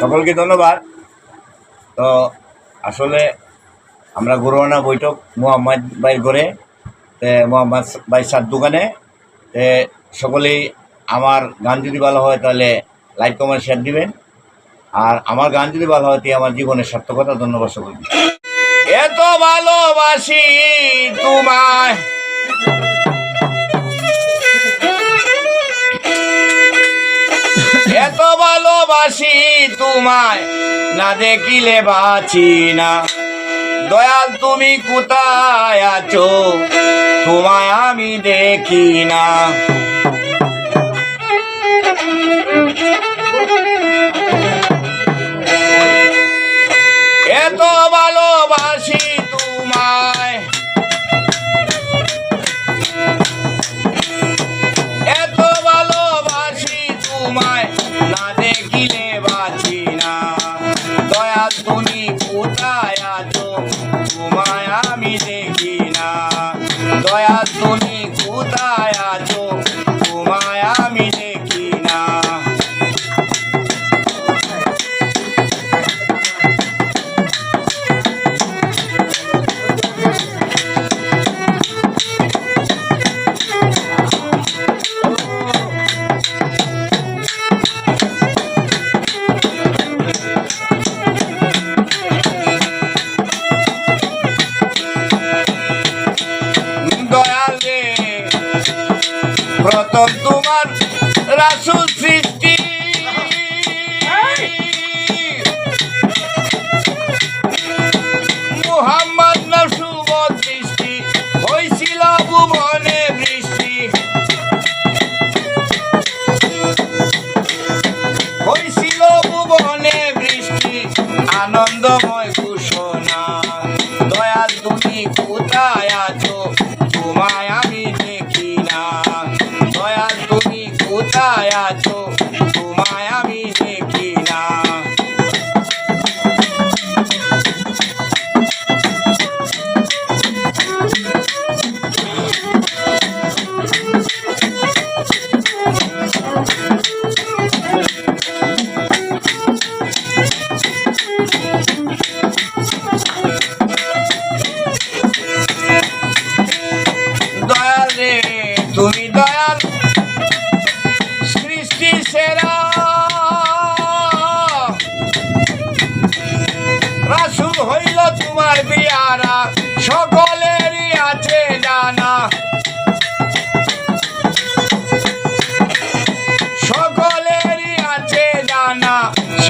সকলকে ধন্যবাদ। তো আসলে আমরা গরুয়ানা বৈঠক মোহাম্মদ ভাইয়ের ঘরে, মোহাম্মদ ভাই সার দোকানে। সকলেই আমার গান যদি ভালো হয় তাহলে লাইক কমেন্ট শেয়ার দিবেন, আর আমার গান যদি ভালো হয় তাই আমার জীবনের সার্থকতা। ধন্যবাদ সকলকে। এত ভালোবাসি তোমায়, এত ভালোবাসি তোমায়, না দেখিলে বাঁচি না। দয়াল তুমি কোথায় আছো, তোমায় আমি দেখি না। এত ভালোবাসি তোমায়, এত ভালোবাসি তোমায়, না দেখিলে বাঁচি না। দয়াল তুমি কোথায় আছো, তোমায় আমি দেখি না। দয়াল তুমি কোথায় আছো, তোমায় আমি দেখি না। দয়াল রে, প্রথম তোমার রাসূল সৃষ্টি, মুহাম্মদ না শুভ দৃষ্টি, হইছিল ভুবনে বৃষ্টি, হইছিল ভুবনে বৃষ্টি, আনন্দময়